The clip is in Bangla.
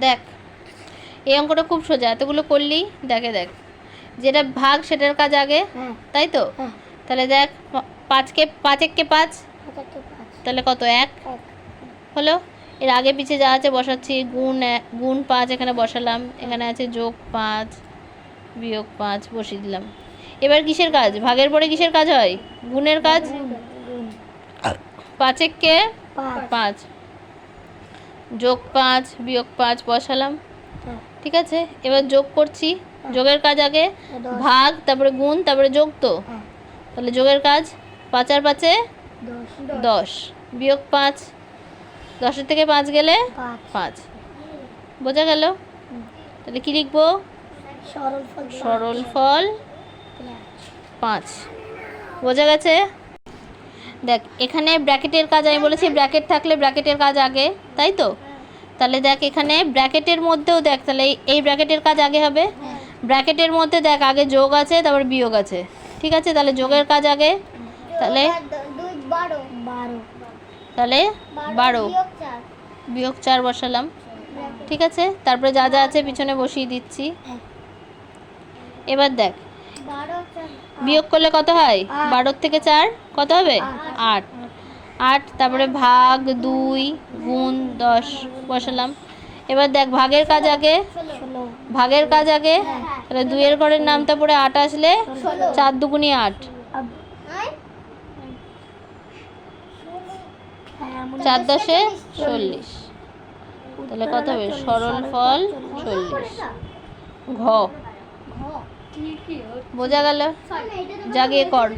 দেখ এই অঙ্কটা খুব সোজা, এতগুলো করলি। দেখে দেখ, যেটা ভাগ সেটার কাজ আগে, তাই তো? তাহলে দেখ 5 কে 5, তাহলে কত? 1 হলো। এর আগে পিছে যা আছে বসাচ্ছি, গুণ 5 এখানে বসালাম, এখানে আছে যোগ 5 বিয়োগ 5 বসিয়ে দিলাম। এবার কিসের কাজ? ভাগের পরে কিসের কাজ হয়? গুণের কাজ। 5 কে 5 যোগ 5 বিয়োগ 5 বসালাম, ঠিক আছে? এবার যোগ করছি, যোগের কাজ আগে, ভাগ তারপরে গুণ তারপরে যোগ, তো তাহলে যোগের কাজ 5 আর 5 10 বিয়োগ 5, 10 থেকে 5 গেলে 5, বোঝা গেল? তাহলে কি লিখবো? সরল ফল 5। বোঝা গেছে? দেখ এখানে ব্র্যাকেটের কাজ আমি বলেছি, ব্র্যাকেট থাকলে ব্র্যাকেটের কাজ আগে, তাই তো? তাহলে দেখ এখানে ব্র্যাকেটের মধ্যেও দেখ, তাহলে এই ব্র্যাকেটের কাজ আগে হবে। ব্র্যাকেটের মধ্যে দেখ আগে যোগ আছে তারপর বিয়োগ আছে, ঠিক আছে? তাহলে যোগের কাজ আগে, তাহলে 12 বিয়োগ 4 বসালাম, ঠিক আছে? তারপরে যা যা আছে পিছনে বসিয়ে দিচ্ছি। এবার দেখ বিয়োগ করলে কত হয়? 12 থেকে 4 কত হবে? 8। 8 তারপরে ভাগ 2 গুণ 10 বসালাম। এবার দেখ ভাগের কাজ আগে, ভাগের কাজ আগে, তাহলে 2 এর ঘরের নামটা পড়ে 8 আসলে 4 দুগুণি 8, 4 10 40, তাহলে কত হবে? সরল ফল 40। ঘ। বোঝা গেল? জাগিয়ে কর।